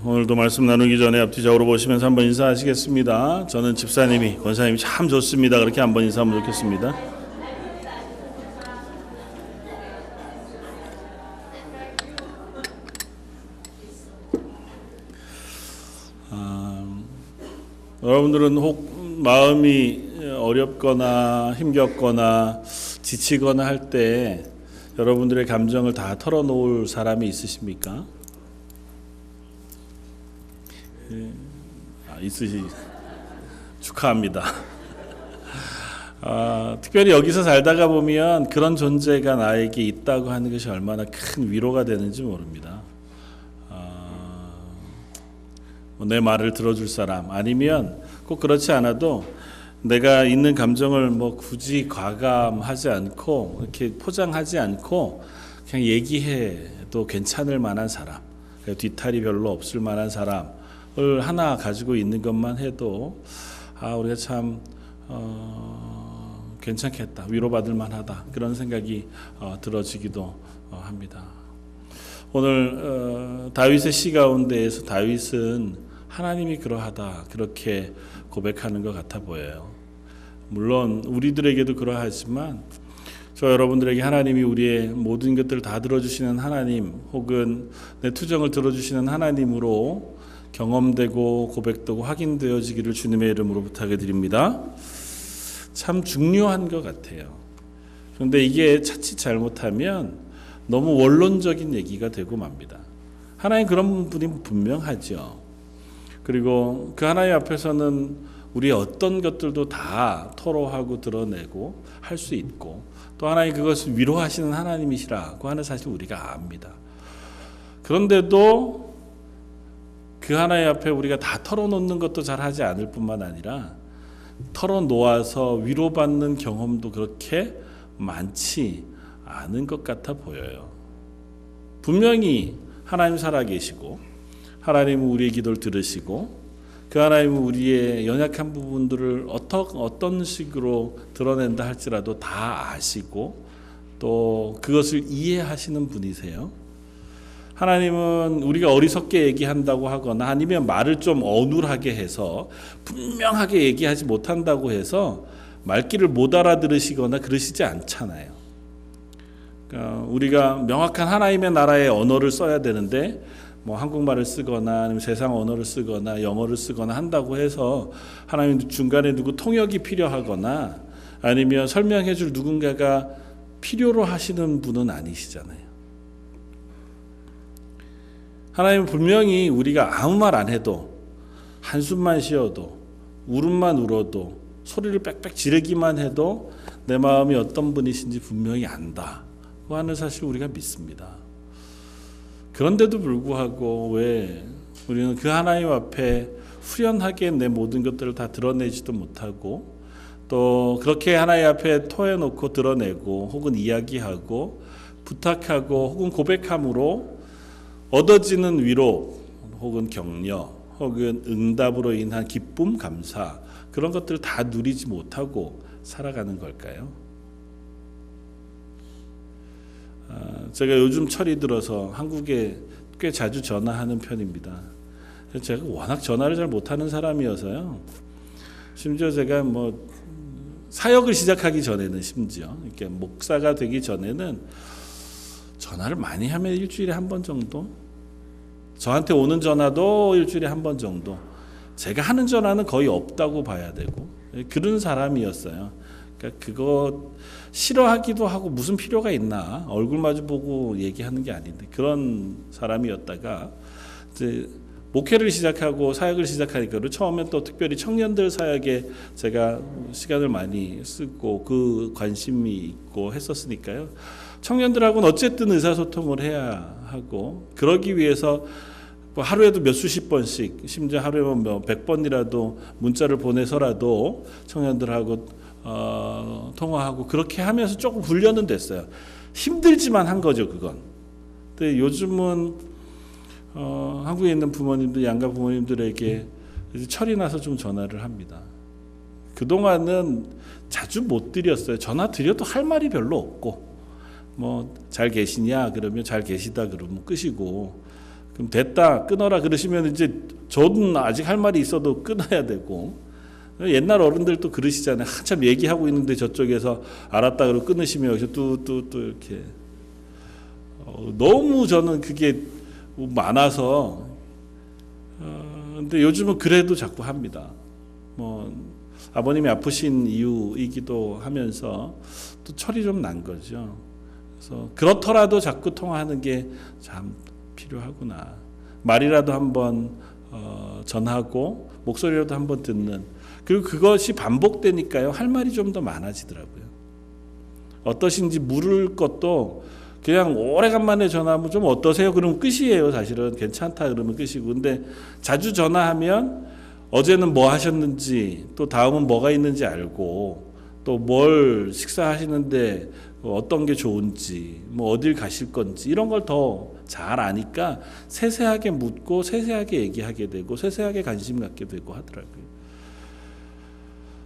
오늘도 말씀 나누기 전에 앞뒤 좌우로 보시면서 한번 인사하시겠습니다. 저는 집사님이, 권사님이 참 좋습니다. 그렇게 한번 인사하면 좋겠습니다. 여러분들은 혹 마음이 어렵거나 힘겹거나 지치거나 할 때 여러분들의 감정을 다 털어놓을 사람이 있으십니까? 축하합니다. 특별히 여기서 살다가 보면 그런 존재가 나에게 있다고 하는 것이 얼마나 큰 위로가 되는지 모릅니다. 내 말을 들어줄 사람, 아니면 꼭 그렇지 않아도 내가 있는 감정을 굳이 과감하지 않고 이렇게 포장하지 않고 그냥 얘기해도 괜찮을 만한 사람, 뒤탈이 별로 없을 만한 사람을 하나 가지고 있는 것만 해도 우리가 참 괜찮겠다, 위로받을 만하다, 그런 생각이 들어지기도 합니다. 오늘 다윗의 시 가운데에서 다윗은 하나님이 그러하다, 그렇게 고백하는 것 같아 보여요. 물론 우리들에게도 그러하지만 저 여러분들에게 하나님이 우리의 모든 것들을 다 들어주시는 하나님, 혹은 내 투정을 들어주시는 하나님으로 경험되고 고백되고 확인되어지기를 주님의 이름으로 부탁해 드립니다. 참 중요한 것 같아요. 그런데 이게 자칫 잘못하면 너무 원론적인 얘기가 되고 맙니다. 하나님 그런 분이 분명하죠. 그리고 그 하나님 앞에서는 우리의 어떤 것들도 다 토로하고 드러내고 할 수 있고, 또 하나님 그것을 위로하시는 하나님이시라고 하는 사실 우리가 압니다. 그런데도 그 하나님 앞에 우리가 다 털어놓는 것도 잘 하지 않을 뿐만 아니라 털어놓아서 위로받는 경험도 그렇게 많지 않은 것 같아 보여요. 분명히 하나님 살아계시고, 하나님은 우리의 기도를 들으시고, 그 하나님은 우리의 연약한 부분들을 어떤 식으로 드러낸다 할지라도 다 아시고 또 그것을 이해하시는 분이세요. 하나님은 우리가 어리석게 얘기한다고 하거나 아니면 말을 좀 어눌하게 해서 분명하게 얘기하지 못한다고 해서 말귀를 못 알아들으시거나 그러시지 않잖아요. 그러니까 우리가 명확한 하나님의 나라의 언어를 써야 되는데 한국말을 쓰거나 아니면 세상 언어를 쓰거나 영어를 쓰거나 한다고 해서 하나님 중간에 누구 통역이 필요하거나 아니면 설명해 줄 누군가가 필요로 하시는 분은 아니시잖아요. 하나님은 분명히 우리가 아무 말 안 해도, 한숨만 쉬어도, 울음만 울어도, 소리를 빽빽 지르기만 해도 내 마음이 어떤 분이신지 분명히 안다고 하는 사실 우리가 믿습니다. 그런데도 불구하고 왜 우리는 그 하나님 앞에 후련하게 내 모든 것들을 다 드러내지도 못하고, 또 그렇게 하나님 앞에 토해놓고 드러내고 혹은 이야기하고 부탁하고 혹은 고백함으로 얻어지는 위로 혹은 격려 혹은 응답으로 인한 기쁨, 감사, 그런 것들을 다 누리지 못하고 살아가는 걸까요? 제가 요즘 철이 들어서 한국에 꽤 자주 전화하는 편입니다. 제가 워낙 전화를 잘 못하는 사람이어서요. 심지어 제가 사역을 시작하기 전에는, 심지어 이렇게 목사가 되기 전에는 전화를 많이 하면 일주일에 한 번 정도, 저한테 오는 전화도 일주일에 한 번 정도, 제가 하는 전화는 거의 없다고 봐야 되고 그런 사람이었어요. 그러니까 그거 싫어하기도 하고 무슨 필요가 있나, 얼굴 마주 보고 얘기하는 게 아닌데 그런 사람이었다가 이제 목회를 시작하고 사역을 시작하니까, 처음에 또 특별히 청년들 사역에 제가 시간을 많이 쓰고 그 관심이 있고 했었으니까요. 청년들하고는 어쨌든 의사소통을 해야 하고, 그러기 위해서 하루에도 몇 수십 번씩, 심지어 하루에 100번이라도 문자를 보내서라도 청년들하고 통화하고 그렇게 하면서 조금 훈련은 됐어요. 힘들지만 한 거죠, 그건. 근데 요즘은 한국에 있는 부모님들, 양가 부모님들에게 철이 나서 좀 전화를 합니다. 그동안은 자주 못 드렸어요. 전화 드려도 할 말이 별로 없고, 잘 계시냐 그러면 잘 계시다 그러면 끝이고, 그럼 됐다 끊어라 그러시면 이제 저는 아직 할 말이 있어도 끊어야 되고, 옛날 어른들도 그러시잖아요. 한참 얘기하고 있는데 저쪽에서 알았다 그러고 끊으시면 여기서 또 이렇게 너무 저는 그게 많아서 근데 요즘은 그래도 자꾸 합니다. 뭐 아버님이 아프신 이유이기도 하면서 또 철이 좀 난 거죠. 그래서 그렇더라도 자꾸 통화하는 게 참 필요하구나. 말이라도 한번 전하고 목소리라도 한번 듣는, 그리고 그것이 반복되니까요 할 말이 좀 더 많아지더라고요. 어떠신지 물을 것도 그냥 오래간만에 전화하면 좀 어떠세요? 그러면 끝이에요. 사실은 괜찮다 그러면 끝이고, 근데 자주 전화하면 어제는 뭐 하셨는지, 또 다음은 뭐가 있는지 알고, 또 뭘 식사하시는데 어떤 게 좋은지, 뭐 어딜 가실 건지 이런 걸 더 잘 아니까 세세하게 묻고 세세하게 얘기하게 되고 세세하게 관심 갖게 되고 하더라고요.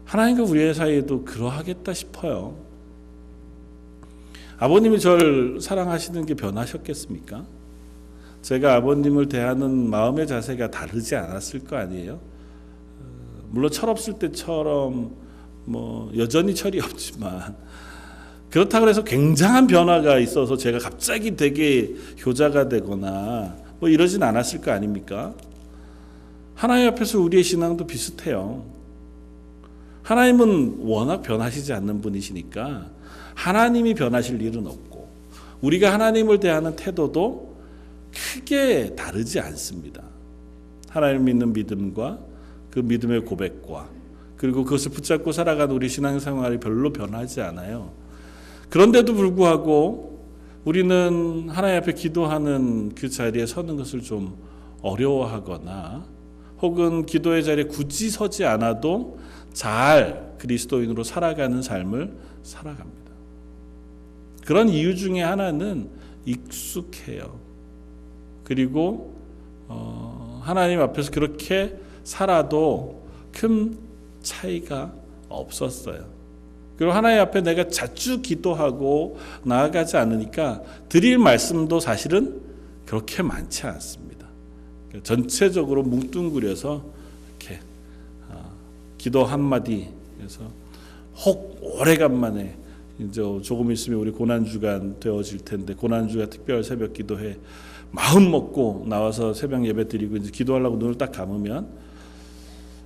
하나님과 우리의 사이에도 그러하겠다 싶어요. 아버님이 저를 사랑하시는 게 변하셨겠습니까? 제가 아버님을 대하는 마음의 자세가 다르지 않았을 거 아니에요? 물론 철없을 때처럼 뭐 여전히 철이 없지만, 그렇다고 해서 굉장한 변화가 있어서 제가 갑자기 되게 효자가 되거나 뭐 이러진 않았을 거 아닙니까? 하나님 앞에서 우리의 신앙도 비슷해요. 하나님은 워낙 변하시지 않는 분이시니까 하나님이 변하실 일은 없고, 우리가 하나님을 대하는 태도도 크게 다르지 않습니다. 하나님을 믿는 믿음과 그 믿음의 고백과 그리고 그것을 붙잡고 살아가는 우리 신앙생활이 별로 변하지 않아요. 그런데도 불구하고 우리는 하나님 앞에 기도하는 그 자리에 서는 것을 좀 어려워하거나, 혹은 기도의 자리에 굳이 서지 않아도 잘 그리스도인으로 살아가는 삶을 살아갑니다. 그런 이유 중에 하나는 익숙해요. 그리고 하나님 앞에서 그렇게 살아도 큰 차이가 없었어요. 그리고 하나님 앞에 내가 자주 기도하고 나아가지 않으니까 드릴 말씀도 사실은 그렇게 많지 않습니다. 전체적으로 뭉뚱그려서 이렇게 기도 한마디 해서 혹 오래간만에 이제 조금 있으면 우리 고난주간 되어질 텐데, 고난주가 특별 새벽 기도회 마음 먹고 나와서 새벽 예배 드리고 이제 기도하려고 눈을 딱 감으면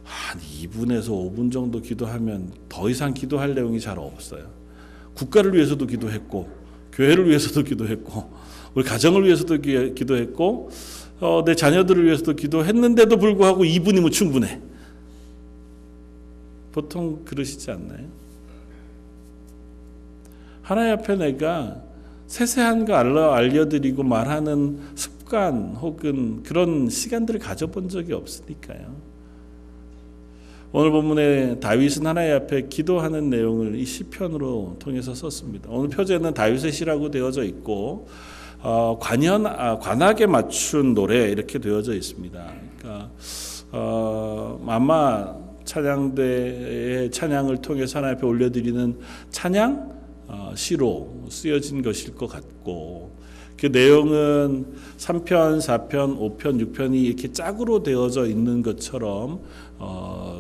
한 2분에서 5분 정도 기도하면 더 이상 기도할 내용이 잘 없어요. 국가를 위해서도 기도했고, 교회를 위해서도 기도했고, 우리 가정을 위해서도 기도했고, 내 자녀들을 위해서도 기도했는데도 불구하고 2분이면 충분해. 보통 그러시지 않나요? 하나님 앞에 내가 세세한 거 알려드리고 말하는 습관 혹은 그런 시간들을 가져본 적이 없으니까요. 오늘 본문에 다윗은 하나님 앞에 기도하는 내용을 이 시편으로 통해서 썼습니다. 오늘 표제는 다윗의 시라고 되어져 있고 관악에 맞춘 노래 이렇게 되어져 있습니다. 그러니까 아마 찬양대의 찬양을 통해서 하나님 앞에 올려드리는 찬양 시로 쓰여진 것일 것 같고, 그 내용은 3편, 4편, 5편, 6편이 이렇게 짝으로 되어져 있는 것처럼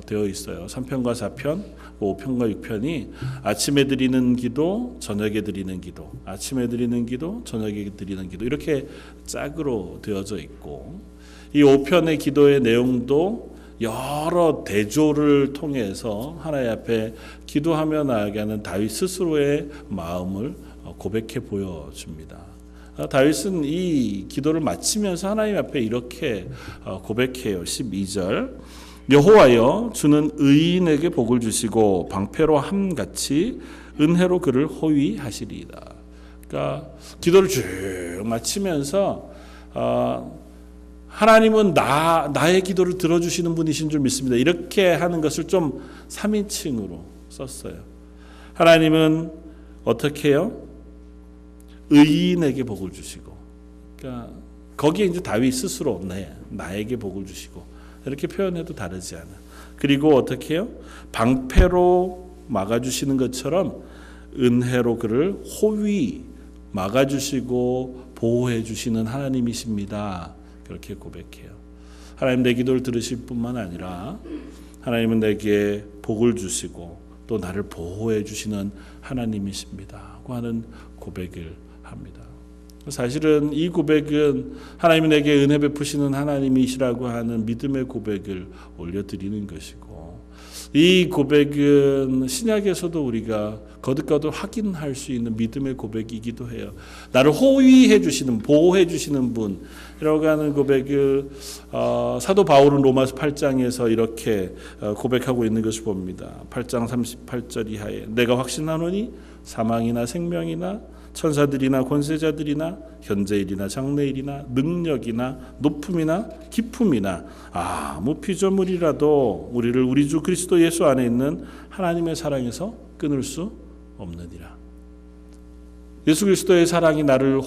되어 있어요. 3편과 4편, 5편과 6편이 아침에 드리는 기도, 저녁에 드리는 기도, 아침에 드리는 기도, 저녁에 드리는 기도, 이렇게 짝으로 되어져 있고, 이 5편의 기도의 내용도 여러 대조를 통해서 하나님 앞에 기도하며 나아가는 다윗 스스로의 마음을 고백해 보여줍니다. 다윗은 이 기도를 마치면서 하나님 앞에 이렇게 고백해요. 12절, 여호와여 주는 의인에게 복을 주시고 방패로 함같이 은혜로 그를 호위하시리이다. 그러니까 기도를 쭉 마치면서 하나님은 나의 기도를 들어주시는 분이신 줄 믿습니다. 이렇게 하는 것을 좀 3인칭으로 썼어요. 하나님은 어떻게 해요? 의인에게 복을 주시고, 그러니까 거기에 이제 다윗 스스로 나에게 복을 주시고, 이렇게 표현해도 다르지 않아. 그리고 어떻게 해요? 방패로 막아주시는 것처럼 은혜로 그를 호위 막아주시고 보호해 주시는 하나님이십니다. 그렇게 고백해요. 하나님 내 기도를 들으실 뿐만 아니라 하나님은 내게 복을 주시고 또 나를 보호해 주시는 하나님이십니다 고 하는 고백을 합니다. 사실은 이 고백은 하나님이 내게 은혜 베푸시는 하나님이시라고 하는 믿음의 고백을 올려드리는 것이고, 이 고백은 신약에서도 우리가 거듭거듭 확인할 수 있는 믿음의 고백이기도 해요. 나를 호위해 주시는, 보호해 주시는 분이라고 하는 고백을 사도 바울은 로마서 8장에서 이렇게 고백하고 있는 것을 봅니다. 8장 38절 이하에 내가 확신하노니 사망이나 생명이나 천사들이나 권세자들이나 현재일이나 장래일이나 능력이나 높음이나 깊음이나 아무 피조물이라도 우리를 우리 주 그리스도 예수 안에 있는 하나님의 사랑에서 끊을 수 없느니라. 예수 그리스도의 사랑이 나를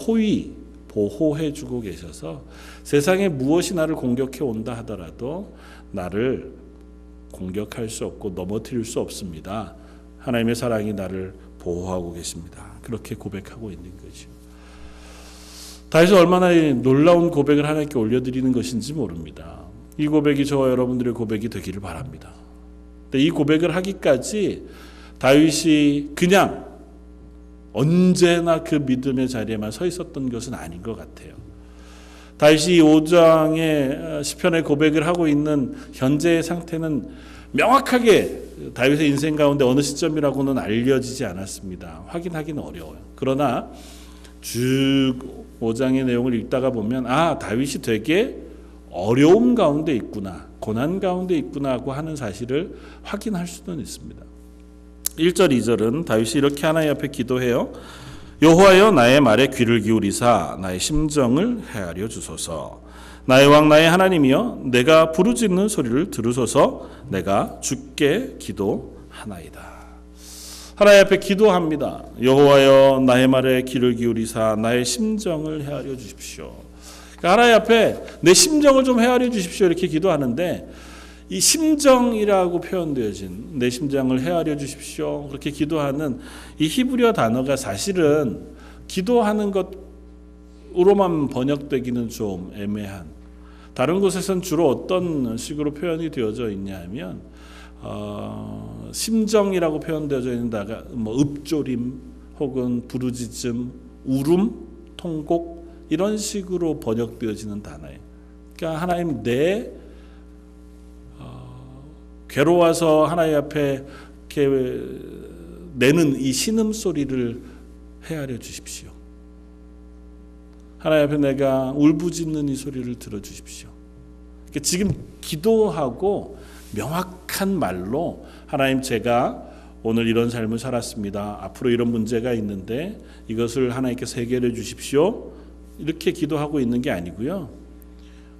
보호해 주고 계셔서 세상에 무엇이 나를 공격해 온다 하더라도 나를 공격할 수 없고 넘어뜨릴 수 없습니다. 하나님의 사랑이 나를 보호하고 계십니다. 그렇게 고백하고 있는 거죠. 다윗이 얼마나 놀라운 고백을 하나님께 올려드리는 것인지 모릅니다. 이 고백이 저와 여러분들의 고백이 되기를 바랍니다. 근데 이 고백을 하기까지 다윗이 그냥 언제나 그 믿음의 자리에만 서 있었던 것은 아닌 것 같아요. 다윗이 5장의 시편의 고백을 하고 있는 현재의 상태는 명확하게 다윗의 인생 가운데 어느 시점이라고는 알려지지 않았습니다. 확인하기는 어려워요. 그러나 쭉 5장의 내용을 읽다가 보면 다윗이 되게 어려움 가운데 있구나, 고난 가운데 있구나 하고 하는 사실을 확인할 수는 있습니다. 1절 2절은 다윗이 이렇게 하나님 앞에 기도해요. 여호와여 나의 말에 귀를 기울이사 나의 심정을 헤아려 주소서. 나의 왕 나의 하나님이여 내가 부르짖는 소리를 들으소서. 내가 주께 기도하나이다. 하나님 앞에 기도합니다. 여호와여 나의 말에 귀를 기울이사 나의 심정을 헤아려 주십시오. 그러니까 하나님 앞에 내 심정을 좀 헤아려 주십시오 이렇게 기도하는데, 이 심정이라고 표현되어진 내 심장을 헤아려 주십시오 그렇게 기도하는 이 히브리어 단어가 사실은 기도하는 것으로만 번역되기는 좀 애매한, 다른 곳에서는 주로 어떤 식으로 표현이 되어져 있냐 하면 심정이라고 표현되어져 있는다가 읍조림 혹은 부르짖음, 울음, 통곡 이런 식으로 번역되어지는 단어예요. 그러니까 하나님 내 괴로워서 하나님 앞에 이렇게 내는 이 신음소리를 헤아려 주십시오. 하나님 앞에 내가 울부짖는 이 소리를 들어주십시오. 그러니까 지금 기도하고 명확한 말로 하나님 제가 오늘 이런 삶을 살았습니다. 앞으로 이런 문제가 있는데 이것을 하나님께서 해결해 주십시오. 이렇게 기도하고 있는 게 아니고요.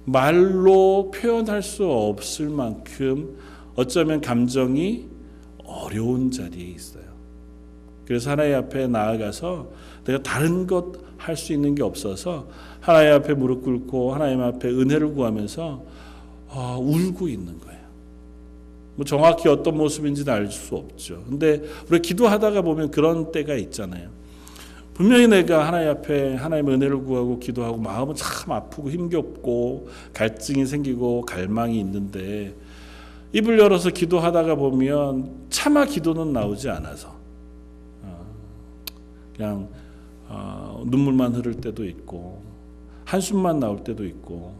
말로 표현할 수 없을 만큼 어쩌면 감정이 어려운 자리에 있어요. 그래서 하나님 앞에 나아가서 내가 다른 것 할 수 있는 게 없어서 하나님 앞에 무릎 꿇고 하나님 앞에 은혜를 구하면서 울고 있는 거예요. 정확히 어떤 모습인지는 알 수 없죠. 근데 우리 기도하다가 보면 그런 때가 있잖아요. 분명히 내가 하나님 앞에 하나님의 은혜를 구하고 기도하고 마음은 참 아프고 힘겹고 갈증이 생기고 갈망이 있는데 입을 열어서 기도하다가 보면 차마 기도는 나오지 않아서 그냥 눈물만 흐를 때도 있고 한숨만 나올 때도 있고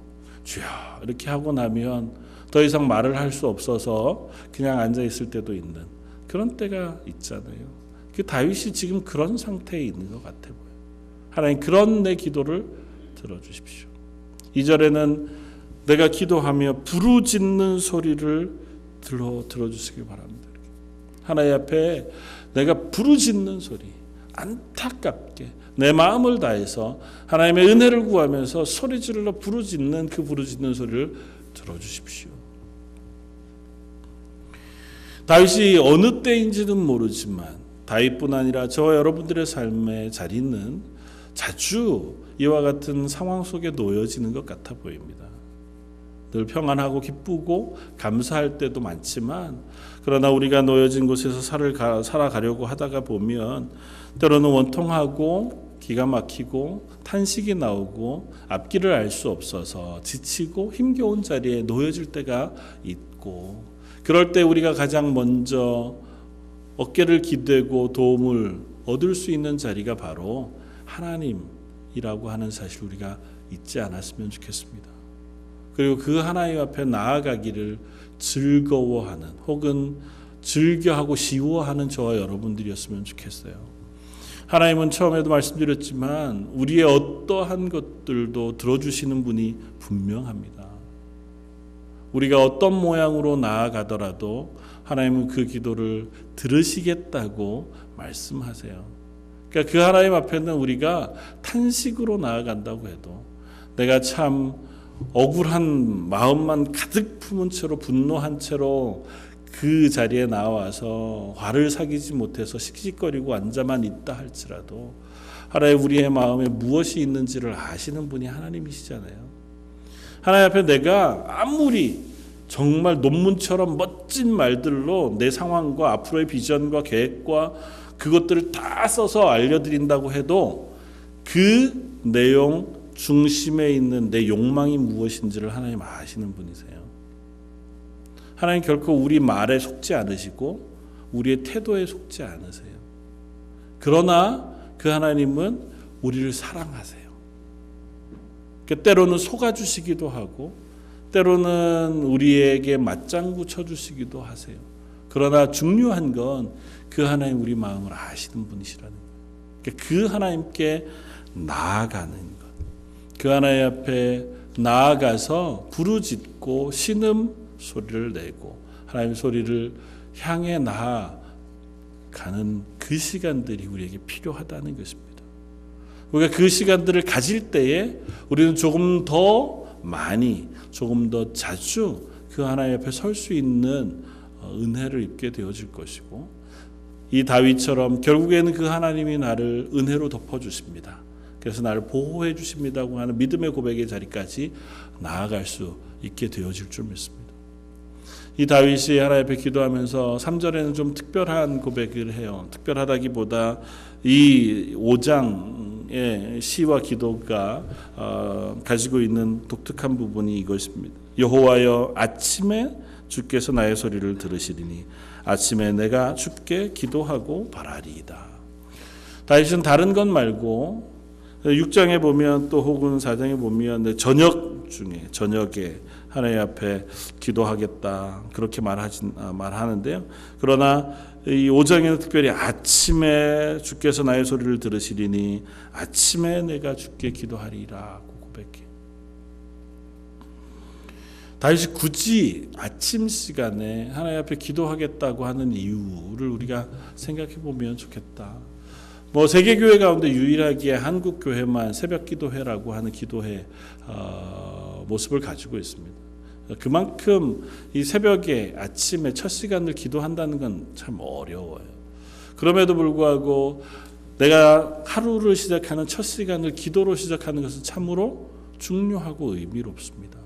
주여 이렇게 하고 나면 더 이상 말을 할 수 없어서 그냥 앉아 있을 때도 있는 그런 때가 있잖아요. 그 다윗이 지금 그런 상태에 있는 것 같아 보여요. 하나님 그런 내 기도를 들어주십시오. 2절에는 내가 기도하며 부르짖는 소리를 들어주시기 바랍니다. 하나님 앞에 내가 부르짖는 소리, 안타깝게 내 마음을 다해서 하나님의 은혜를 구하면서 소리질러 부르짖는 그 부르짖는 소리를 들어주십시오. 다윗이 어느 때인지는 모르지만 다윗뿐 아니라 저와 여러분들의 삶의 자리는 자주 이와 같은 상황 속에 놓여지는 것 같아 보입니다. 늘 평안하고 기쁘고 감사할 때도 많지만 그러나 우리가 놓여진 곳에서 살아가려고 하다가 보면 때로는 원통하고 기가 막히고 탄식이 나오고 앞길을 알 수 없어서 지치고 힘겨운 자리에 놓여질 때가 있고, 그럴 때 우리가 가장 먼저 어깨를 기대고 도움을 얻을 수 있는 자리가 바로 하나님이라고 하는 사실 우리가 잊지 않았으면 좋겠습니다. 그리고 그 하나님 앞에 나아가기를 즐거워하는 혹은 즐겨하고 시워하는 저와 여러분들이었으면 좋겠어요. 하나님은 처음에도 말씀드렸지만 우리의 어떠한 것들도 들어주시는 분이 분명합니다. 우리가 어떤 모양으로 나아가더라도 하나님은 그 기도를 들으시겠다고 말씀하세요. 그러니까 그 하나님 앞에는 우리가 탄식으로 나아간다고 해도, 내가 참 억울한 마음만 가득 품은 채로, 분노한 채로 그 자리에 나와서 화를 사귀지 못해서 씩씩거리고 앉아만 있다 할지라도 하나님 우리의 마음에 무엇이 있는지를 아시는 분이 하나님이시잖아요. 하나님 앞에 내가 아무리 정말 논문처럼 멋진 말들로 내 상황과 앞으로의 비전과 계획과 그것들을 다 써서 알려드린다고 해도 그 내용 중심에 있는 내 욕망이 무엇인지를 하나님 아시는 분이세요. 하나님 결코 우리 말에 속지 않으시고 우리의 태도에 속지 않으세요. 그러나 그 하나님은 우리를 사랑하세요. 때로는 속아주시기도 하고 때로는 우리에게 맞장구 쳐주시기도 하세요. 그러나 중요한 건 그 하나님 우리 마음을 아시는 분이시라는 거예요. 그 하나님께 나아가는 것, 그 하나님 앞에 나아가서 부르짖고 신음 소리를 내고 하나님 소리를 향해 나아가는 그 시간들이 우리에게 필요하다는 것입니다. 우리가 그 시간들을 가질 때에 우리는 조금 더 많이, 조금 더 자주 그 하나님 앞에 설 수 있는 은혜를 입게 되어질 것이고, 이 다윗처럼 결국에는 그 하나님이 나를 은혜로 덮어주십니다. 그래서 나를 보호해 주십니다고 하는 믿음의 고백의 자리까지 나아갈 수 있게 되어질 줄 믿습니다. 이 다윗이 하나님 앞에 기도하면서 3절에는 좀 특별한 고백을 해요. 특별하다기보다 이 5장의 시와 기도가 가지고 있는 독특한 부분이 이것입니다. 여호와여, 아침에 주께서 나의 소리를 들으시리니 아침에 내가 주께 기도하고 바라리이다. 다윗은 다른 것 말고 6장에 보면 또 혹은 4장에 보면 저녁에 하나님 앞에 기도하겠다 그렇게 말하는데요. 그러나 이 5장에는 특별히 아침에 주께서 나의 소리를 들으시리니 아침에 내가 주께 기도하리라고 고백해. 다윗이 굳이 아침 시간에 하나님 앞에 기도하겠다고 하는 이유를 우리가 생각해 보면 좋겠다. 세계 교회 가운데 유일하게 한국 교회만 새벽 기도회라고 하는 기도회 모습을 가지고 있습니다. 그만큼 이 새벽에 아침에 첫 시간을 기도한다는 건 참 어려워요. 그럼에도 불구하고 내가 하루를 시작하는 첫 시간을 기도로 시작하는 것은 참으로 중요하고 의미롭습니다.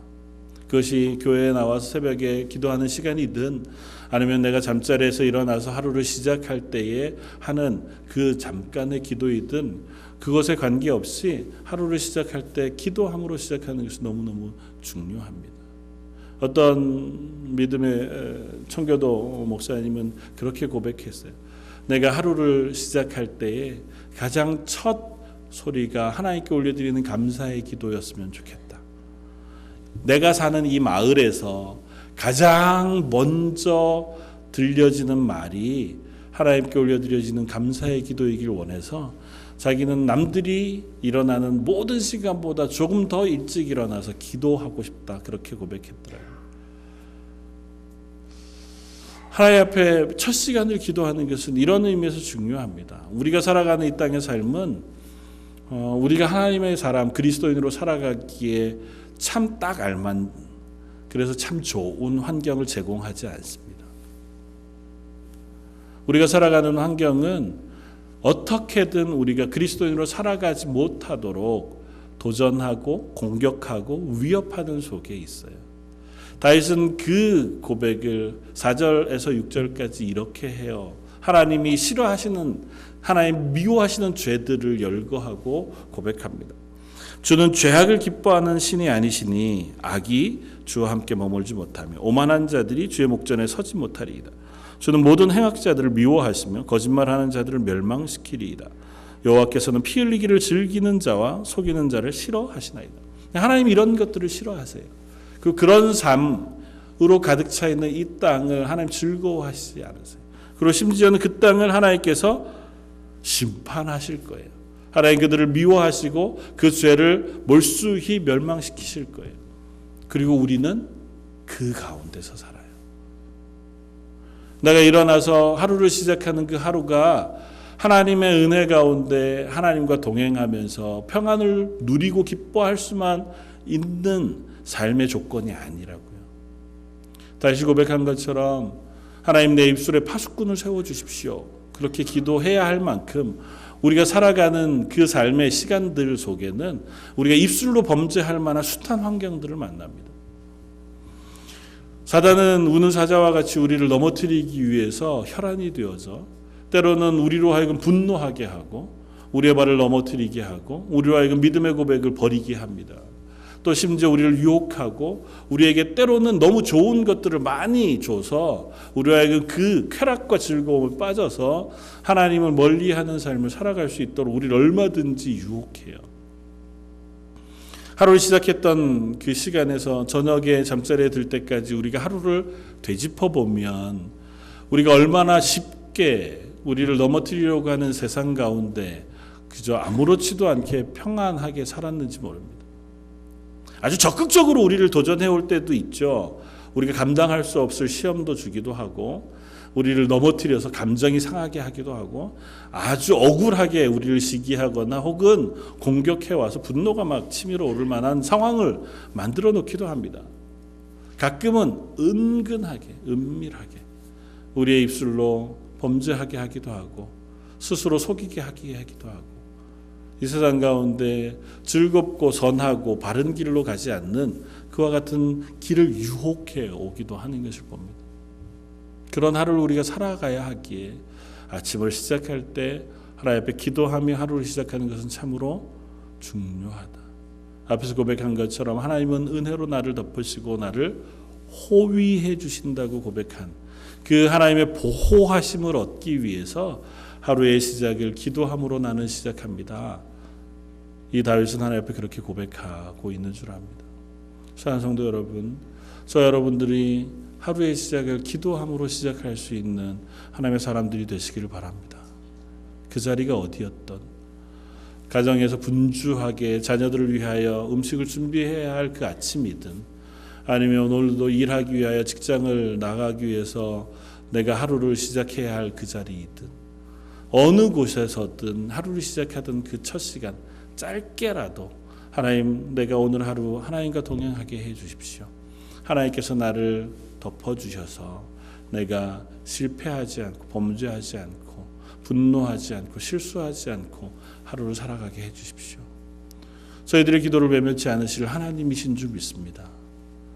그것이 교회에 나와서 새벽에 기도하는 시간이든 아니면 내가 잠자리에서 일어나서 하루를 시작할 때에 하는 그 잠깐의 기도이든 그것에 관계없이 하루를 시작할 때 기도함으로 시작하는 것이 너무너무 중요합니다. 어떤 믿음의 청교도 목사님은 그렇게 고백했어요. 내가 하루를 시작할 때에 가장 첫 소리가 하나님께 올려드리는 감사의 기도였으면 좋겠다. 내가 사는 이 마을에서 가장 먼저 들려지는 말이 하나님께 올려드려지는 감사의 기도이길 원해서 자기는 남들이 일어나는 모든 시간보다 조금 더 일찍 일어나서 기도하고 싶다 그렇게 고백했더라고요. 하나님 앞에 첫 시간을 기도하는 것은 이런 의미에서 중요합니다. 우리가 살아가는 이 땅의 삶은 우리가 하나님의 사람 그리스도인으로 살아가기에 참 딱 알만, 그래서 참 좋은 환경을 제공하지 않습니다. 우리가 살아가는 환경은 어떻게든 우리가 그리스도인으로 살아가지 못하도록 도전하고 공격하고 위협하는 속에 있어요. 다윗은 그 고백을 4절에서 6절까지 이렇게 해요. 하나님이 싫어하시는 하나님 미워하시는 죄들을 열거하고 고백합니다. 주는 죄악을 기뻐하는 신이 아니시니 악이 주와 함께 머물지 못하며 오만한 자들이 주의 목전에 서지 못하리이다. 주는 모든 행악자들을 미워하시며 거짓말하는 자들을 멸망시키리이다. 여호와께서는 피 흘리기를 즐기는 자와 속이는 자를 싫어하시나이다. 하나님 이런 것들을 싫어하세요. 그런 삶으로 가득 차 있는 이 땅을 하나님 즐거워하시지 않으세요. 그리고 심지어는 그 땅을 하나님께서 심판하실 거예요. 하나님 그들을 미워하시고 그 죄를 몰수히 멸망시키실 거예요. 그리고 우리는 그 가운데서 살아요. 내가 일어나서 하루를 시작하는 그 하루가 하나님의 은혜 가운데 하나님과 동행하면서 평안을 누리고 기뻐할 수만 있는 삶의 조건이 아니라고요. 다시 고백한 것처럼 하나님 내 입술에 파수꾼을 세워주십시오. 그렇게 기도해야 할 만큼 우리가 살아가는 그 삶의 시간들 속에는 우리가 입술로 범죄할 만한 숱한 환경들을 만납니다. 사단은 우는 사자와 같이 우리를 넘어뜨리기 위해서 혈안이 되어서 때로는 우리로 하여금 분노하게 하고 우리의 발을 넘어뜨리게 하고 우리로 하여금 믿음의 고백을 버리게 합니다. 또 심지어 우리를 유혹하고 우리에게 때로는 너무 좋은 것들을 많이 줘서 우리로 하여금 그 쾌락과 즐거움을 빠져서 하나님을 멀리하는 삶을 살아갈 수 있도록 우리를 얼마든지 유혹해요. 하루를 시작했던 그 시간에서 저녁에 잠자리에 들 때까지 우리가 하루를 되짚어 보면 우리가 얼마나 쉽게 우리를 넘어뜨리려고 하는 세상 가운데 그저 아무렇지도 않게 평안하게 살았는지 모릅니다. 아주 적극적으로 우리를 도전해 올 때도 있죠. 우리가 감당할 수 없을 시험도 주기도 하고 우리를 넘어뜨려서 감정이 상하게 하기도 하고 아주 억울하게 우리를 시기하거나 혹은 공격해 와서 분노가 막 치밀어 오를 만한 상황을 만들어 놓기도 합니다. 가끔은 은근하게 은밀하게 우리의 입술로 범죄하게 하기도 하고 스스로 속이게 하기도 하고 이 세상 가운데 즐겁고 선하고 바른 길로 가지 않는 그와 같은 길을 유혹해 오기도 하는 것을 봅니다. 그런 하루를 우리가 살아가야 하기에 아침을 시작할 때 하나님 앞에 기도하며 하루를 시작하는 것은 참으로 중요하다. 앞에서 고백한 것처럼 하나님은 은혜로 나를 덮으시고 나를 호위해 주신다고 고백한 그 하나님의 보호하심을 얻기 위해서 하루의 시작을 기도함으로 나는 시작합니다. 이 다윗은 하나님 앞에 그렇게 고백하고 있는 줄 압니다. 사랑하는 성도 여러분, 저 여러분들이 하루의 시작을 기도함으로 시작할 수 있는 하나님의 사람들이 되시기를 바랍니다. 그 자리가 어디였던 가정에서 분주하게 자녀들을 위하여 음식을 준비해야 할 그 아침이든 아니면 오늘도 일하기 위하여 직장을 나가기 위해서 내가 하루를 시작해야 할 그 자리이든 어느 곳에서든 하루를 시작하던 그 첫 시간 짧게라도 하나님 내가 오늘 하루 하나님과 동행하게 해 주십시오. 하나님께서 나를 덮어주셔서 내가 실패하지 않고 범죄하지 않고 분노하지 않고 실수하지 않고 하루를 살아가게 해 주십시오. 저희들의 기도를 외면치 않으실 하나님이신 줄 믿습니다.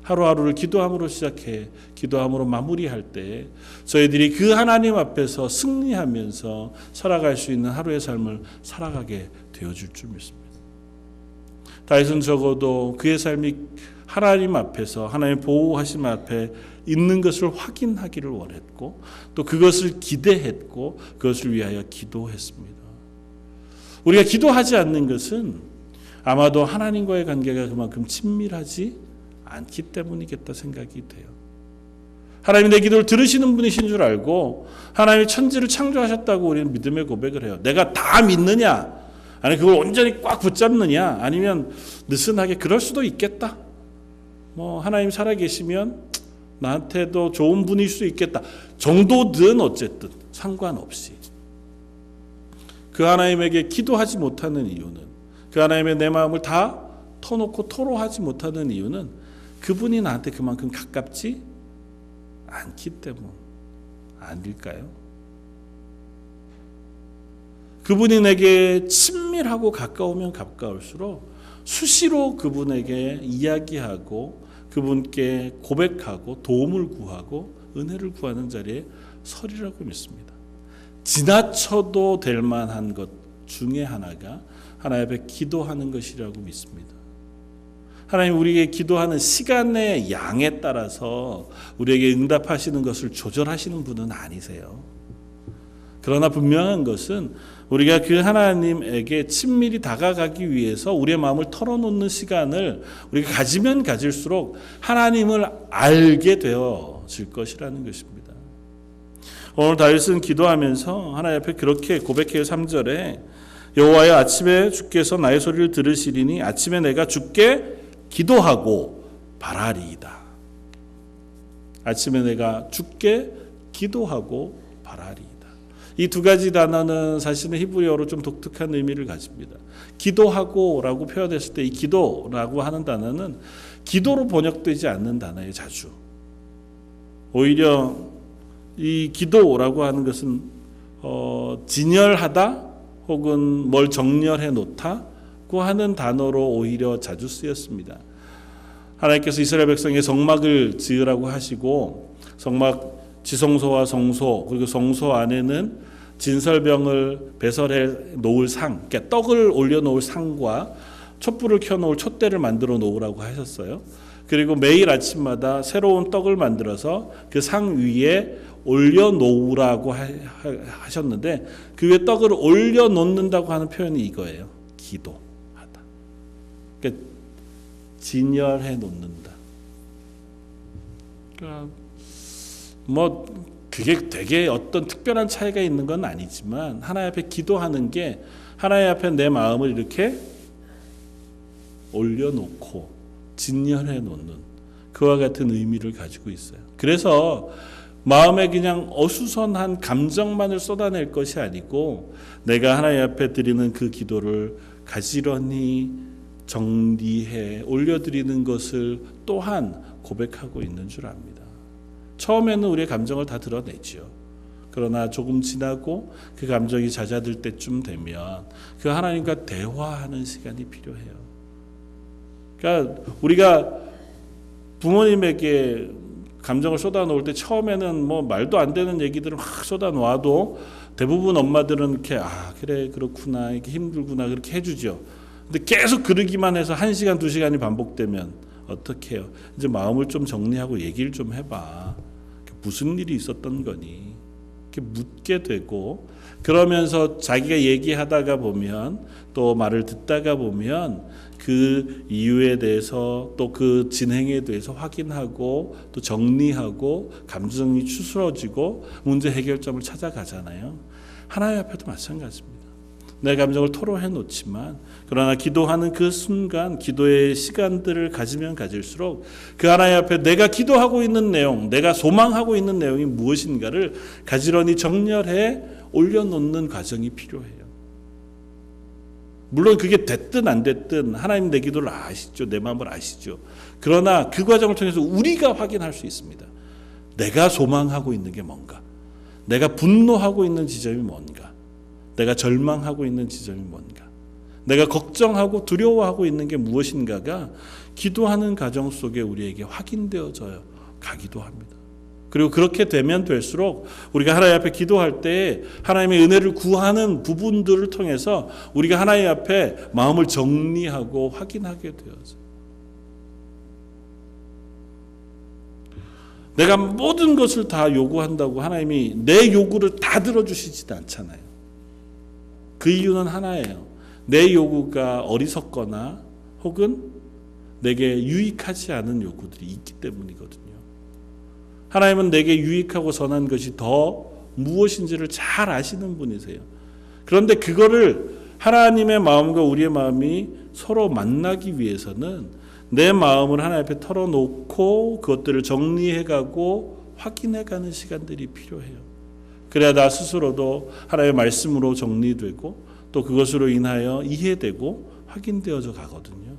하루하루를 기도함으로 시작해 기도함으로 마무리할 때 저희들이 그 하나님 앞에서 승리하면서 살아갈 수 있는 하루의 삶을 살아가게 되어줄 줄 믿습니다. 다윗은 적어도 그의 삶이 하나님 앞에서 하나님의 보호하심 앞에 있는 것을 확인하기를 원했고 또 그것을 기대했고 그것을 위하여 기도했습니다. 우리가 기도하지 않는 것은 아마도 하나님과의 관계가 그만큼 친밀하지 않기 때문이겠다 생각이 돼요. 하나님이 내 기도를 들으시는 분이신 줄 알고 하나님이 천지를 창조하셨다고 우리는 믿음의 고백을 해요. 내가 다 믿느냐? 아니 그걸 온전히 꽉 붙잡느냐? 아니면 느슨하게 그럴 수도 있겠다. 하나님 살아계시면 나한테도 좋은 분일 수 있겠다. 정도든 어쨌든 상관없이 그 하나님에게 기도하지 못하는 이유는 그 하나님의 내 마음을 다 터놓고 토로하지 못하는 이유는 그분이 나한테 그만큼 가깝지 않기 때문 아닐까요? 그분이 내게 친밀하고 가까우면 가까울수록 수시로 그분에게 이야기하고 그분께 고백하고 도움을 구하고 은혜를 구하는 자리에 서리라고 믿습니다. 지나쳐도 될 만한 것 중에 하나가 하나님 앞에 기도하는 것이라고 믿습니다. 하나님 우리에게 기도하는 시간의 양에 따라서 우리에게 응답하시는 것을 조절하시는 분은 아니세요. 그러나 분명한 것은 우리가 그 하나님에게 친밀히 다가가기 위해서 우리의 마음을 털어놓는 시간을 우리가 가지면 가질수록 하나님을 알게 되어질 것이라는 것입니다. 오늘 다윗은 기도하면서 하나님 앞에 그렇게 고백해요. 3절에 여호와여 아침에 주께서 나의 소리를 들으시리니 아침에 내가 주께 기도하고 바라리이다. 아침에 내가 주께 기도하고 바라리이다. 이 두 가지 단어는 사실은 히브리어로 좀 독특한 의미를 가집니다. 기도하고라고 표현했을 때 이 기도라고 하는 단어는 기도로 번역되지 않는 단어예요. 자주. 오히려 이 기도라고 하는 것은 진열하다 혹은 뭘 정렬해 놓다고 하는 단어로 오히려 자주 쓰였습니다. 하나님께서 이스라엘 백성의 성막을 지으라고 하시고 성막 지성소와 성소 그리고 성소 안에는 진설병을 배설해 놓을 상, 그러니까 떡을 올려놓을 상과 촛불을 켜놓을 촛대를 만들어 놓으라고 하셨어요. 그리고 매일 아침마다 새로운 떡을 만들어서 그 상 위에 올려놓으라고 하셨는데 그 위에 떡을 올려놓는다고 하는 표현이 이거예요. 기도하다. 그러니까 진열해 놓는다. 그러니까 그게 되게 어떤 특별한 차이가 있는 건 아니지만 하나님 앞에 기도하는 게 하나님 앞에 내 마음을 이렇게 올려놓고 진열해 놓는 그와 같은 의미를 가지고 있어요. 그래서 마음에 그냥 어수선한 감정만을 쏟아낼 것이 아니고 내가 하나님 앞에 드리는 그 기도를 가지런히 정리해 올려드리는 것을 또한 고백하고 있는 줄 압니다. 처음에는 우리의 감정을 다 드러내지요. 그러나 조금 지나고 그 감정이 잦아들 때쯤 되면 그 하나님과 대화하는 시간이 필요해요. 그러니까 우리가 부모님에게 감정을 쏟아놓을 때 처음에는 말도 안 되는 얘기들을 막 쏟아놓아도 대부분 엄마들은 이렇게 그래 그렇구나 이렇게 힘들구나 그렇게 해주죠. 근데 계속 그러기만 해서 1시간 2시간이 반복되면 어떻게 해요? 이제 마음을 좀 정리하고 얘기를 좀 해봐. 무슨 일이 있었던 거니? 이렇게 묻게 되고 그러면서 자기가 얘기하다가 보면 또 말을 듣다가 보면 그 이유에 대해서 또 그 진행에 대해서 확인하고 또 정리하고 감정이 추스러지고 문제 해결점을 찾아가잖아요. 하나님 앞에도 마찬가지입니다. 내 감정을 토로해 놓지만 그러나 기도하는 그 순간 기도의 시간들을 가지면 가질수록 그 하나님 앞에 내가 기도하고 있는 내용 내가 소망하고 있는 내용이 무엇인가를 가지런히 정렬해 올려놓는 과정이 필요해요. 물론 그게 됐든 안 됐든 하나님 내 기도를 아시죠. 내 마음을 아시죠. 그러나 그 과정을 통해서 우리가 확인할 수 있습니다. 내가 소망하고 있는 게 뭔가 내가 분노하고 있는 지점이 뭔가 내가 절망하고 있는 지점이 뭔가 내가 걱정하고 두려워하고 있는 게 무엇인가가 기도하는 과정 속에 우리에게 확인되어져 가기도 합니다. 그리고 그렇게 되면 될수록 우리가 하나님 앞에 기도할 때 하나님의 은혜를 구하는 부분들을 통해서 우리가 하나님 앞에 마음을 정리하고 확인하게 되어져요. 내가 모든 것을 다 요구한다고 하나님이 내 요구를 다 들어주시지도 않잖아요. 그 이유는 하나예요. 내 요구가 어리석거나 혹은 내게 유익하지 않은 요구들이 있기 때문이거든요. 하나님은 내게 유익하고 선한 것이 더 무엇인지를 잘 아시는 분이세요. 그런데 그거를 하나님의 마음과 우리의 마음이 서로 만나기 위해서는 내 마음을 하나님 앞에 털어놓고 그것들을 정리해가고 확인해가는 시간들이 필요해요. 그래야 나 스스로도 하나님의 말씀으로 정리되고 또 그것으로 인하여 이해되고 확인되어져 가거든요.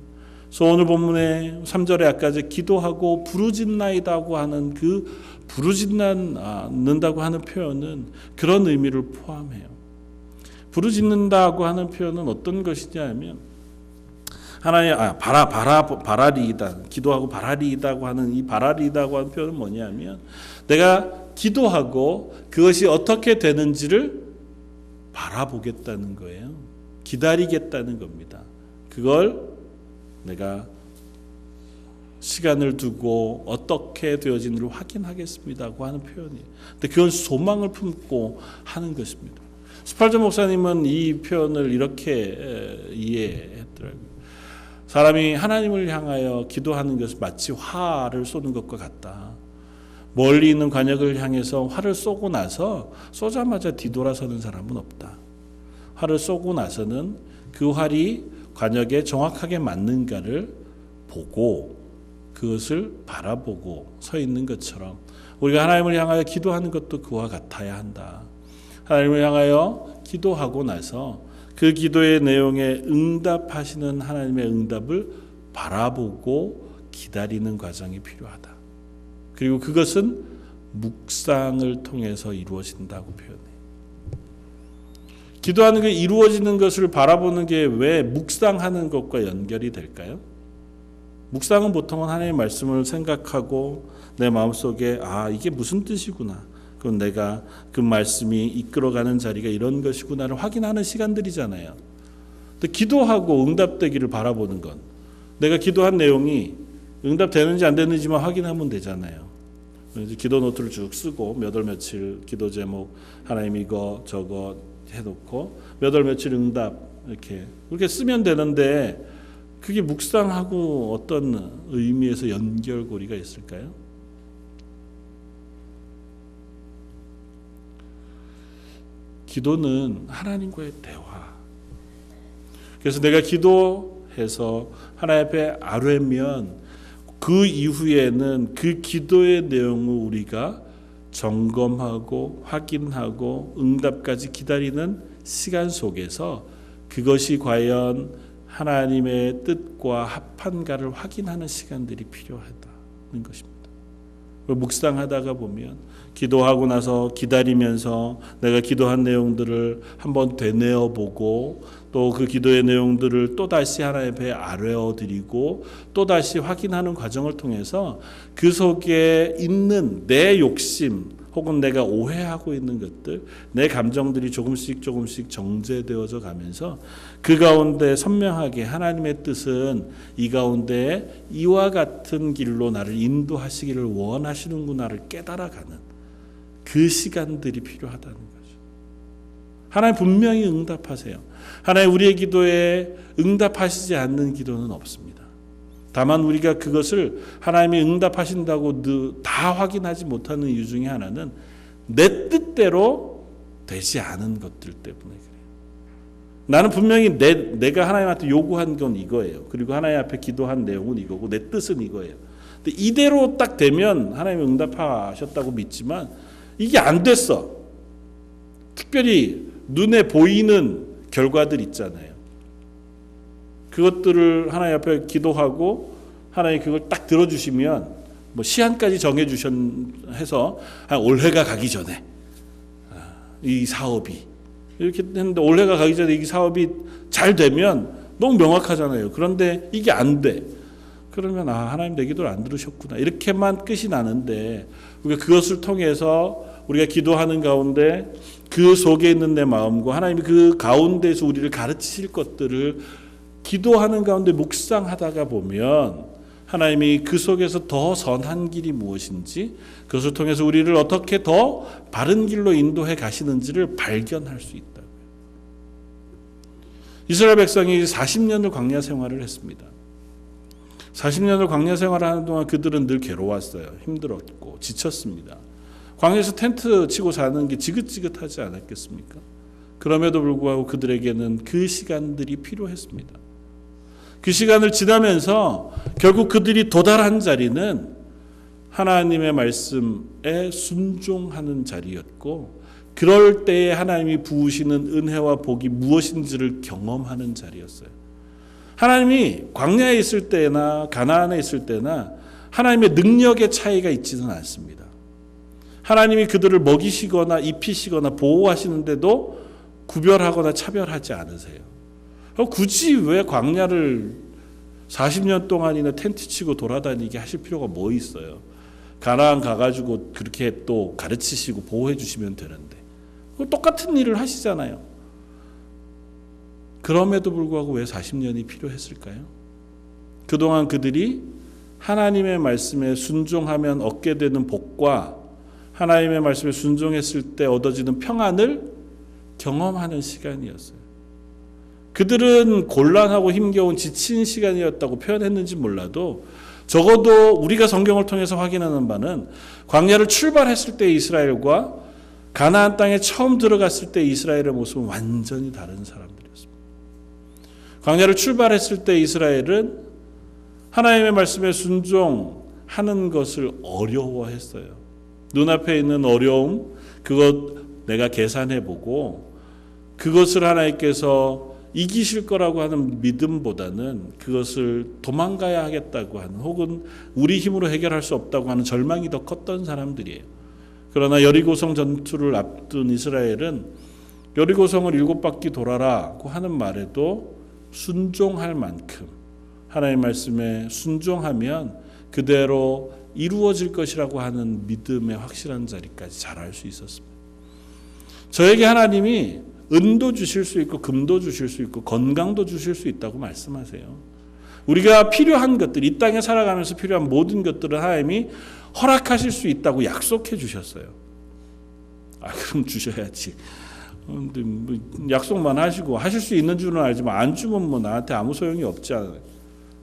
그래서 오늘 본문의 3절에 아까 기도하고 부르짖나이다고 하는 그 부르짖는다고 하는 표현은 그런 의미를 포함해요. 부르짖는다고 하는 표현은 어떤 것이냐 하면 하나님 바라리이다 기도하고 바라리이다고 하는 이 바라리이다고 하는 표현은 뭐냐면 내가 기도하고 그것이 어떻게 되는지를 바라보겠다는 거예요. 기다리겠다는 겁니다. 그걸 내가 시간을 두고 어떻게 되어지는지를 확인하겠습니다고 하는 표현이에요. 근데 그건 소망을 품고 하는 것입니다. 스팔전 목사님은 이 표현을 이렇게 이해했더라고요. 사람이 하나님을 향하여 기도하는 것은 마치 화를 쏘는 것과 같다. 멀리 있는 관역을 향해서 활을 쏘고 나서 쏘자마자 뒤돌아서는 사람은 없다. 활을 쏘고 나서는 그 활이 관역에 정확하게 맞는가를 보고 그것을 바라보고 서 있는 것처럼 우리가 하나님을 향하여 기도하는 것도 그와 같아야 한다. 하나님을 향하여 기도하고 나서 그 기도의 내용에 응답하시는 하나님의 응답을 바라보고 기다리는 과정이 필요하다. 그리고 그것은 묵상을 통해서 이루어진다고 표현해요. 기도하는 게 이루어지는 것을 바라보는 게 왜 묵상하는 것과 연결이 될까요? 묵상은 보통은 하나님의 말씀을 생각하고 내 마음속에 이게 무슨 뜻이구나. 그럼 내가 그 말씀이 이끌어가는 자리가 이런 것이구나를 확인하는 시간들이잖아요. 근데 기도하고 응답되기를 바라보는 건 내가 기도한 내용이 응답되는지 안 되는지만 확인하면 되잖아요. 기도 노트를 쭉 쓰고 몇 월 며칠 기도 제목 하나님 이거 저거 해놓고 몇 월 며칠 응답 이렇게 쓰면 되는데 그게 묵상하고 어떤 의미에서 연결고리가 있을까요? 기도는 하나님과의 대화. 그래서 내가 기도해서 하나님 앞에 아뢰면 그 이후에는 그 기도의 내용을 우리가 점검하고 확인하고 응답까지 기다리는 시간 속에서 그것이 과연 하나님의 뜻과 합한가를 확인하는 시간들이 필요하다는 것입니다. 묵상하다가 보면 기도하고 나서 기다리면서 내가 기도한 내용들을 한번 되뇌어 보고 또 그 기도의 내용들을 또다시 하나님 앞에 아뢰어 드리고 또다시 확인하는 과정을 통해서 그 속에 있는 내 욕심 혹은 내가 오해하고 있는 것들, 내 감정들이 조금씩 정제되어져 가면서 그 가운데 선명하게 하나님의 뜻은 이 가운데 이와 같은 길로 나를 인도하시기를 원하시는구나를 깨달아가는 그 시간들이 필요하다는 거죠. 하나님 분명히 응답하세요. 하나님 우리의 기도에 응답하시지 않는 기도는 없습니다. 다만 우리가 그것을 하나님이 응답하신다고 다 확인하지 못하는 이유 중에 하나는 내 뜻대로 되지 않은 것들 때문에 그래요. 나는 분명히 내가 하나님한테 요구한 건 이거예요. 그리고 하나님 앞에 기도한 내용은 이거고 내 뜻은 이거예요. 근데 이대로 딱 되면 하나님이 응답하셨다고 믿지만 이게 안 됐어. 특별히 눈에 보이는 결과들 있잖아요. 그것들을 하나님 앞에 기도하고 하나님 그걸 딱 들어주시면 뭐 시한까지 정해주셔서 올해가 가기 전에 이 사업이 이렇게 했는데 올해가 가기 전에 이 사업이 잘 되면 너무 명확하잖아요. 그런데 이게 안 돼. 그러면 하나님 내 기도를 안 들으셨구나. 이렇게만 끝이 나는데 우리가 그것을 통해서 우리가 기도하는 가운데 그 속에 있는 내 마음과 하나님이 그 가운데서 우리를 가르치실 것들을 기도하는 가운데 묵상하다가 보면 하나님이 그 속에서 더 선한 길이 무엇인지 그것을 통해서 우리를 어떻게 더 바른 길로 인도해 가시는지를 발견할 수 있다. 이스라엘 백성이 40년을 광야 생활을 했습니다. 40년을 광야 생활을 하는 동안 그들은 늘 괴로웠어요. 힘들었고 지쳤습니다. 광야에서 텐트 치고 사는 게 지긋지긋하지 않았겠습니까? 그럼에도 불구하고 그들에게는 그 시간들이 필요했습니다. 그 시간을 지나면서 결국 그들이 도달한 자리는 하나님의 말씀에 순종하는 자리였고 그럴 때에 하나님이 부으시는 은혜와 복이 무엇인지를 경험하는 자리였어요. 하나님이 광야에 있을 때나 가나안에 있을 때나 하나님의 능력의 차이가 있지는 않습니다. 하나님이 그들을 먹이시거나 입히시거나 보호하시는데도 구별하거나 차별하지 않으세요. 굳이 왜 광야를 40년 동안이나 텐트 치고 돌아다니게 하실 필요가 뭐 있어요? 가나안 가가지고 그렇게 또 가르치시고 보호해 주시면 되는데 똑같은 일을 하시잖아요. 그럼에도 불구하고 왜 40년이 필요했을까요? 그동안 그들이 하나님의 말씀에 순종하면 얻게 되는 복과 하나님의 말씀에 순종했을 때 얻어지는 평안을 경험하는 시간이었어요. 그들은 곤란하고 힘겨운 지친 시간이었다고 표현했는지 몰라도 적어도 우리가 성경을 통해서 확인하는 바는 광야를 출발했을 때 이스라엘과 가나안 땅에 처음 들어갔을 때 이스라엘의 모습은 완전히 다른 사람들이었습니다. 광야를 출발했을 때 이스라엘은 하나님의 말씀에 순종하는 것을 어려워했어요. 눈앞에 있는 어려움, 그것 내가 계산해보고 그것을 하나님께서 이기실 거라고 하는 믿음보다는 그것을 도망가야 하겠다고 하는, 혹은 우리 힘으로 해결할 수 없다고 하는 절망이 더 컸던 사람들이에요. 그러나 여리고성 전투를 앞둔 이스라엘은 여리고성을 7바퀴 돌아라고 하는 말에도 순종할 만큼 하나님의 말씀에 순종하면 그대로 이루어질 것이라고 하는 믿음의 확실한 자리까지 자랄 수 있었습니다. 저에게 하나님이 은도 주실 수 있고 금도 주실 수 있고 건강도 주실 수 있다고 말씀하세요. 우리가 필요한 것들, 이 땅에 살아가면서 필요한 모든 것들을 하나님이 허락하실 수 있다고 약속해 주셨어요. 그럼 주셔야지. 근데 뭐 약속만 하시고 하실 수 있는 줄은 알지만 안 주면 뭐 나한테 아무 소용이 없지 않아요.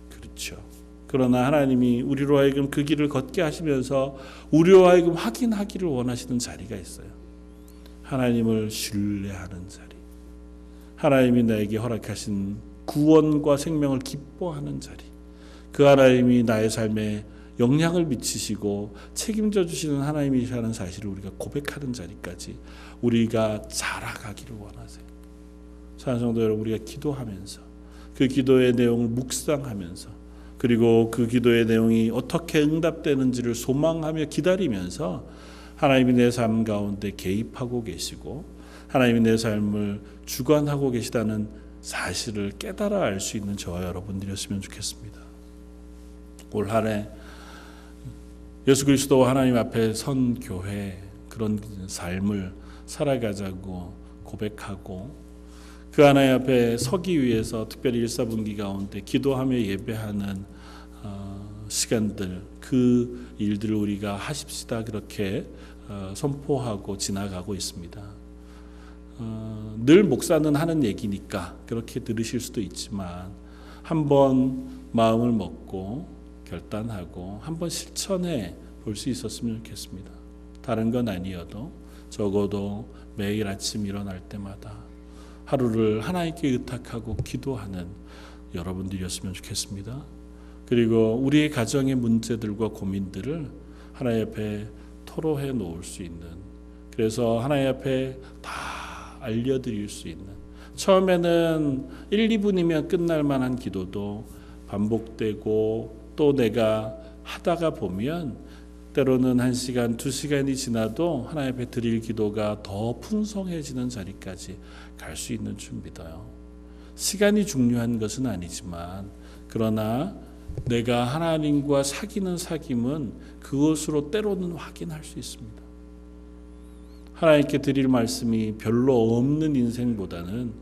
그렇죠. 그러나 하나님이 우리로 하여금 그 길을 걷게 하시면서 우리로 하여금 확인하기를 원하시는 자리가 있어요. 하나님을 신뢰하는 자리, 하나님이 나에게 허락하신 구원과 생명을 기뻐하는 자리, 그 하나님이 나의 삶에 영향을 미치시고 책임져 주시는 하나님이시라는 사실을 우리가 고백하는 자리까지 우리가 자라가기를 원하세요. 사랑하는 성도 여러분, 우리가 기도하면서 그 기도의 내용을 묵상하면서 그리고 그 기도의 내용이 어떻게 응답되는지를 소망하며 기다리면서 하나님이 내 삶 가운데 개입하고 계시고 하나님이 내 삶을 주관하고 계시다는 사실을 깨달아 알 수 있는 저와 여러분들이었으면 좋겠습니다. 올 한 해 예수 그리스도와 하나님 앞에 선 교회, 그런 삶을 살아가자고 고백하고 그 하나님 앞에 서기 위해서 특별히 일사분기 가운데 기도하며 예배하는 시간들, 그 일들을 우리가 하십시다, 그렇게 선포하고 지나가고 있습니다. 늘 목사는 하는 얘기니까 그렇게 들으실 수도 있지만 한번 마음을 먹고 결단하고 한번 실천해 볼 수 있었으면 좋겠습니다. 다른 건 아니어도 적어도 매일 아침 일어날 때마다 하루를 하나님께 의탁하고 기도하는 여러분들이었으면 좋겠습니다. 그리고 우리의 가정의 문제들과 고민들을 하나님 앞에 토로해 놓을 수 있는, 그래서 하나님 앞에 다 알려드릴 수 있는, 처음에는 1, 2분이면 끝날 만한 기도도 반복되고 또 내가 하다가 보면 때로는 1시간, 2시간이 지나도 하나님 앞에 드릴 기도가 더 풍성해지는 자리까지 갈 수 있는 줄 믿어요. 시간이 중요한 것은 아니지만 그러나 내가 하나님과 사귀는 사귐은 그것으로 때로는 확인할 수 있습니다. 하나님께 드릴 말씀이 별로 없는 인생보다는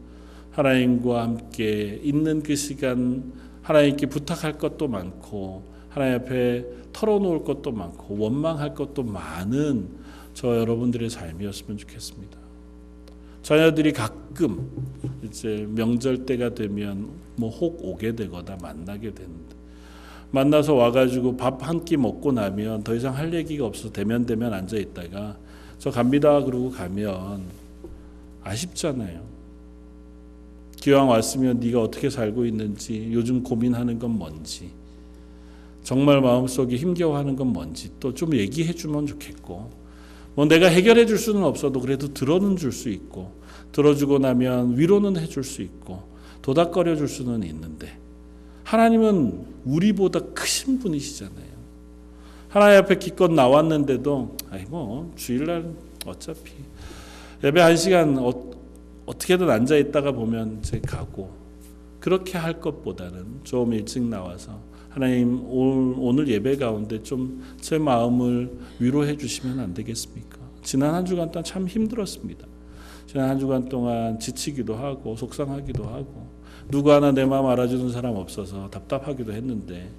하나님과 함께 있는 그 시간, 하나님께 부탁할 것도 많고 하나님 앞에 털어놓을 것도 많고 원망할 것도 많은 저 여러분들의 삶이었으면 좋겠습니다. 자녀들이 가끔 이제 명절 때가 되면 뭐 혹 오게 되거나 만나게 되는데, 만나서 와가지고 밥 한 끼 먹고 나면 더 이상 할 얘기가 없어서 대면 앉아 있다가 저 갑니다 그러고 가면 아쉽잖아요. 기왕 왔으면 네가 어떻게 살고 있는지, 요즘 고민하는 건 뭔지, 정말 마음속에 힘겨워하는 건 뭔지 또 좀 얘기해 주면 좋겠고, 뭐 내가 해결해 줄 수는 없어도 그래도 들어는 줄 수 있고, 들어주고 나면 위로는 해줄 수 있고 도닥거려 줄 수는 있는데, 하나님은 우리보다 크신 분이시잖아요. 하나님 앞에 기껏 나왔는데도 뭐 주일날 어차피 예배 1시간 어떻게든 앉아 있다가 보면 이제 가고, 그렇게 할 것보다는 좀 일찍 나와서 하나님 오늘 예배 가운데 좀 제 마음을 위로해 주시면 안 되겠습니까? 지난 한 주간 동안 참 힘들었습니다. 지난 한 주간 동안 지치기도 하고 속상하기도 하고 누구 하나 내 마음 알아주는 사람 없어서 답답하기도 했는데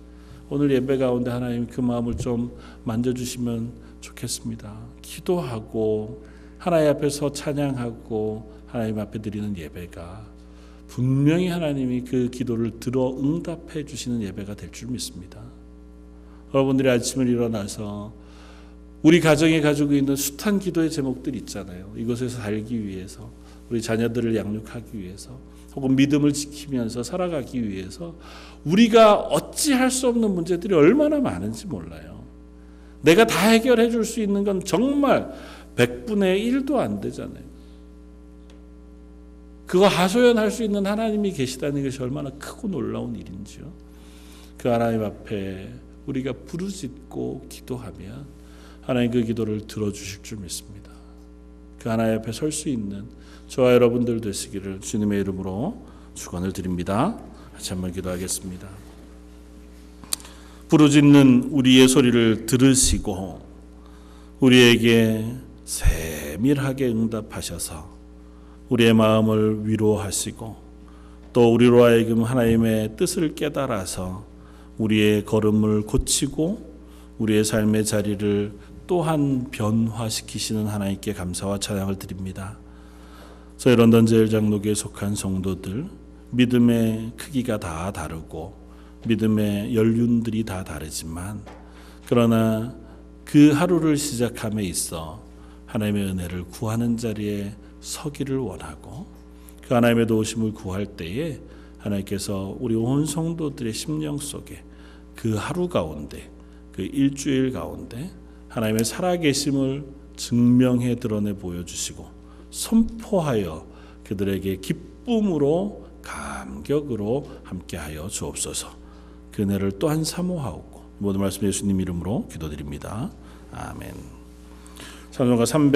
오늘 예배 가운데 하나님 그 마음을 좀 만져주시면 좋겠습니다. 기도하고 하나님 앞에서 찬양하고 하나님 앞에 드리는 예배가 분명히 하나님이 그 기도를 들어 응답해 주시는 예배가 될 줄 믿습니다. 여러분들이 아침을 일어나서 우리 가정에 가지고 있는 숱한 기도의 제목들 있잖아요. 이곳에서 살기 위해서, 우리 자녀들을 양육하기 위해서, 혹은 믿음을 지키면서 살아가기 위해서 우리가 어찌할 수 없는 문제들이 얼마나 많은지 몰라요. 내가 다 해결해 줄 수 있는 건 정말 100분의 1도 안 되잖아요. 그거 하소연할 수 있는 하나님이 계시다는 것이 얼마나 크고 놀라운 일인지요. 그 하나님 앞에 우리가 부르짖고 기도하면 하나님 그 기도를 들어주실 줄 믿습니다. 그 하나님 앞에 설 수 있는 저와 여러분들 되시기를 주님의 이름으로 축원을 드립니다. 같이 한번 기도하겠습니다. 부르짖는 우리의 소리를 들으시고 우리에게 세밀하게 응답하셔서 우리의 마음을 위로하시고 또 우리로 하여금 하나님의 뜻을 깨달아서 우리의 걸음을 고치고 우리의 삶의 자리를 또한 변화시키시는 하나님께 감사와 찬양을 드립니다. 저희 런던 제일장로교에 속한 성도들, 믿음의 크기가 다 다르고 믿음의 연륜들이 다 다르지만 그러나 그 하루를 시작함에 있어 하나님의 은혜를 구하는 자리에 서기를 원하고 그 하나님의 도우심을 구할 때에 하나님께서 우리 온 성도들의 심령 속에 그 하루 가운데 그 일주일 가운데 하나님의 살아계심을 증명해 드러내 보여주시고 선포하여 그들에게 기쁨으로 감격으로 함께하여 주옵소서. 그 은혜를 또한 사모하옵고 모든 말씀 예수님 이름으로 기도드립니다. 아멘. 찬송가 300